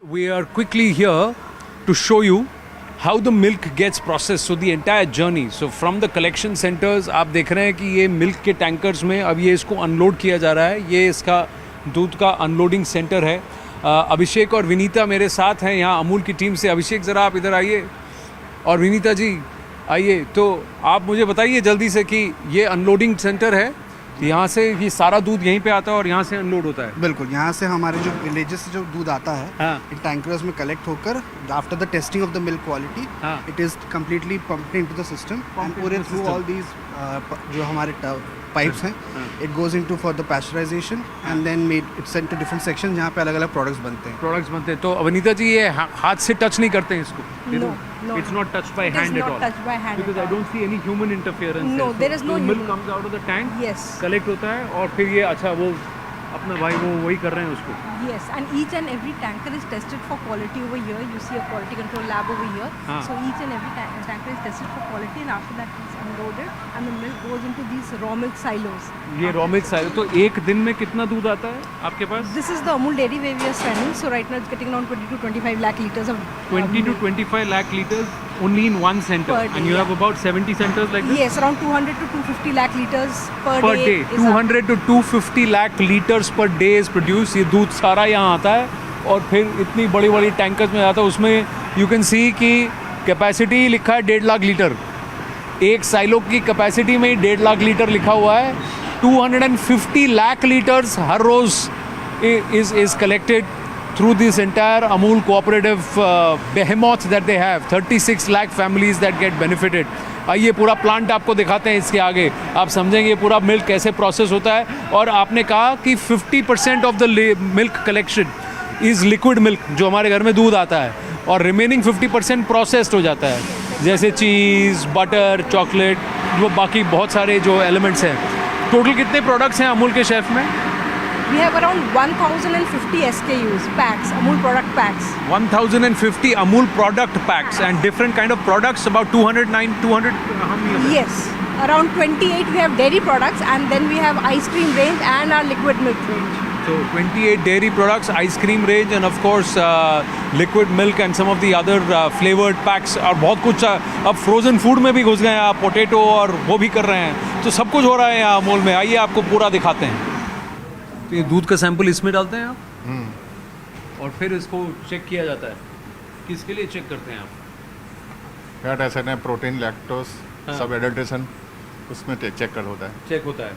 We are quickly here to show you how the milk gets processed. So the entire journey. So from the collection centers आप देख रहे हैं कि ये milk के tankers में अब ये इसको अनलोड किया जा रहा है. ये इसका दूध का अनलोडिंग सेंटर है. अभिषेक और विनीता मेरे साथ हैं यहाँ अमूल की टीम से. अभिषेक ज़रा आप इधर आइए और विनीता जी आइए. तो आप मुझे बताइए जल्दी से कि ये अनलोडिंग सेंटर है, यहाँ से ये सारा दूध यहीं पे आता है और यहाँ से अनलोड होता है. बिल्कुल, यहाँ से हमारे जो विलेजेस से जो दूध आता है इन टैंकर्स में कलेक्ट होकर after the testing of the milk quality it is completely pumped into the system and पूरे थ्रू ऑल दीज जो हमारे पाइप्स हैं it goes into for the pasteurisation and then made its sent to different section जहाँ पे अलग अलग products बनते हैं. तो अवनीता जी ये हाथ से टच नहीं करते हैं इसको? No, it's not touched by hand at all. Touched by hand because I don't see any human interference. No, there is no milk human. comes out of the tank. Yes. Collect होता है और फिर ये अच्छा वो अपना भाई वो वही कर रहे हैं उसको. Yes, and each and every tanker is tested for quality over here. You see a quality control lab over here. So each and every tanker is tested for quality, and after that it's unloaded, and the milk goes into these raw milk silos. ये raw milk silo. तो एक दिन में कितना दूध आता है आपके पास? This is the Amul dairy where we are standing. So right now it's getting around 20 to 25 lakh liters of 20 to 25 lakh liters only in one center. Per day, and you have about 70 centers like this? Yes, around 200 to 250 lakh liters per day. 200 to 250 lakh liters per day is produced. ये दूध सारा यहाँ आता है और फिर इतनी बड़ी बड़ी टैंकर्स में आता है. उसमें यू कैन सी कि कैपेसिटी लिखा है 1.5 लाख लीटर. एक साइलो की कैपेसिटी में ही 1.5 लाख लीटर लिखा हुआ है. 250 lakh liters her rose is collected through this entire Amul cooperative behemoth that they have. 36 lakh families that get benefited. आइए पूरा प्लांट आपको दिखाते हैं. इसके आगे आप समझेंगे पूरा मिल्क कैसे प्रोसेस होता है. और आपने कहा कि 50% of the milk collection is liquid milk जो हमारे घर में दूध आता है और रिमेनिंग 50% प्रोसेस्ड हो जाता है, जैसे चीज़, बटर, चॉकलेट, वो बाकी बहुत सारे जो एलिमेंट्स हैं. टोटल कितने प्रोडक्ट्स हैं अमूल के शेफ में? We have around 1050 SKUs, packs, Amul product packs. 1050 Amul product packs and different kind of products, about 200 how many? Yes, around 28 we have dairy products, and then we have ice cream range and our liquid milk range. So 28 dairy products, ice cream range, and of course liquid milk and some of the other flavored packs. और बहुत कुछ अब frozen food में भी घुस गए हैं आप, पोटैटो और वो भी कर रहे हैं. तो सब कुछ हो रहा है यहाँ अमूल में. आइए आपको पूरा दिखाते हैं. तो ये दूध का सैंपल इसमें डालते हैं आप और फिर इसको चेक किया जाता है. किसके लिए चेक करते हैं आप? फैट एसिड है, प्रोटीन, लैक्टोज, सब एडल्ट्रेशन उसमें चेक कर होता है. चेक होता है.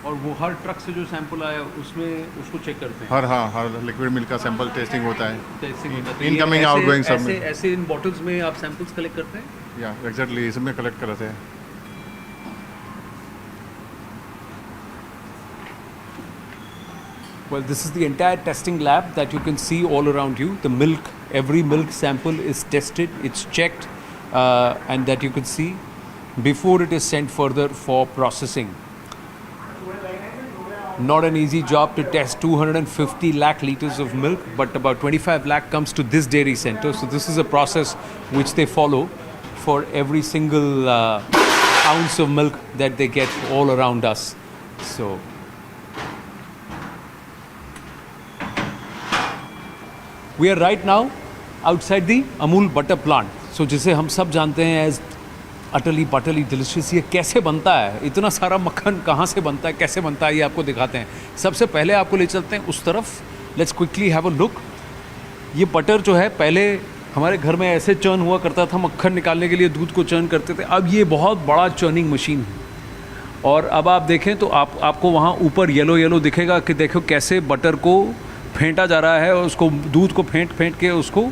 और वो हर ट्रक से जो सैंपल आया उसमें उसको चेक करते हैं. हर लिक्विड मिल्क का सैंपल टेस्टिंग होता है. टेस्टिंग होता है. इनकमिंग आउटगोइंग सब में. ऐसे इन बॉटल्स में आप सैंपल्स कलेक्ट करते हैं? या एग्जैक्टली इसमें कलेक्ट करते हैं. Well, this is the entire testing lab that you can see all around you. The milk, every milk sample is tested, it's checked, and that you can see before it is sent further for processing. Not an easy job to test 250 lakh liters of milk, but about 25 lakh comes to this dairy center. So this is a process which they follow for every single ounce of milk that they get all around us. So we are right now outside the Amul butter plant. So जिसे हम सब जानते हैं as utterly butterly delicious. ये कैसे बनता है? इतना सारा मक्खन कहाँ से बनता है, कैसे बनता है, ये आपको दिखाते हैं. सबसे पहले आपको ले चलते हैं उस तरफ. Let's quickly have a look. ये बटर जो है पहले हमारे घर में ऐसे चर्न हुआ करता था, मक्खन निकालने के लिए दूध को चर्न करते थे. अब ये बहुत बड़ा चर्निंग मशीन है. और अब आप देखें तो आपको वहाँ ऊपर येलो दिखेगा कि देखो कैसे बटर को फेंटा जा रहा है और उसको दूध को फेंट के उसको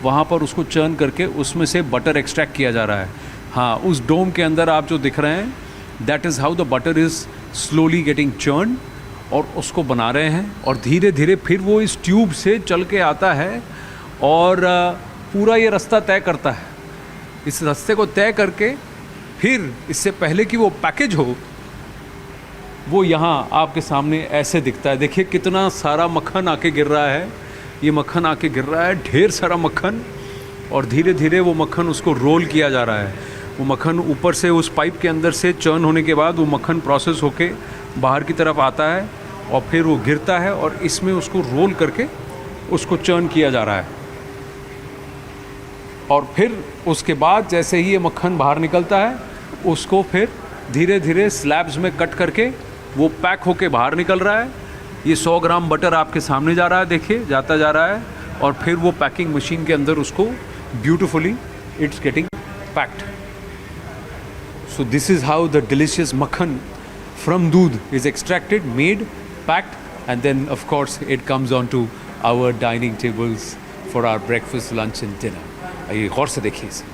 वहाँ पर उसको चर्न करके उसमें से बटर एक्सट्रैक्ट किया जा रहा है. हाँ, उस डोम के अंदर आप जो दिख रहे हैं that is how the butter is slowly getting churn. और उसको बना रहे हैं और धीरे धीरे फिर वो इस ट्यूब से चल के आता है और पूरा ये रास्ता तय करता है. इस रास्ते को तय करके फिर इससे पहले कि वो पैकेज हो वो यहाँ आपके सामने ऐसे दिखता है. देखिए कितना सारा मक्खन आके गिर रहा है. ये मक्खन आके गिर रहा है, ढेर सारा मक्खन. और धीरे धीरे वो मक्खन उसको रोल किया जा रहा है. वो मक्खन ऊपर से उस पाइप के अंदर से चर्न होने के बाद वो मक्खन प्रोसेस होके बाहर की तरफ आता है और फिर वो गिरता है और इसमें उसको रोल करके उसको चर्न किया जा रहा है, और फिर उसके बाद जैसे ही ये मक्खन बाहर निकलता है उसको फिर धीरे धीरे स्लैब्स में कट करके वो पैक होके बाहर निकल रहा है। ये 100 ग्राम बटर आपके सामने जा रहा है, देखिए जाता जा रहा है, और फिर वो पैकिंग मशीन के अंदर उसको beautifully it's getting packed. So this is how the delicious मक्खन from दूध is extracted, made, packed, and then of course it comes on to our dining tables for our breakfast, lunch and dinner. आइए गौर से देखिए इसे।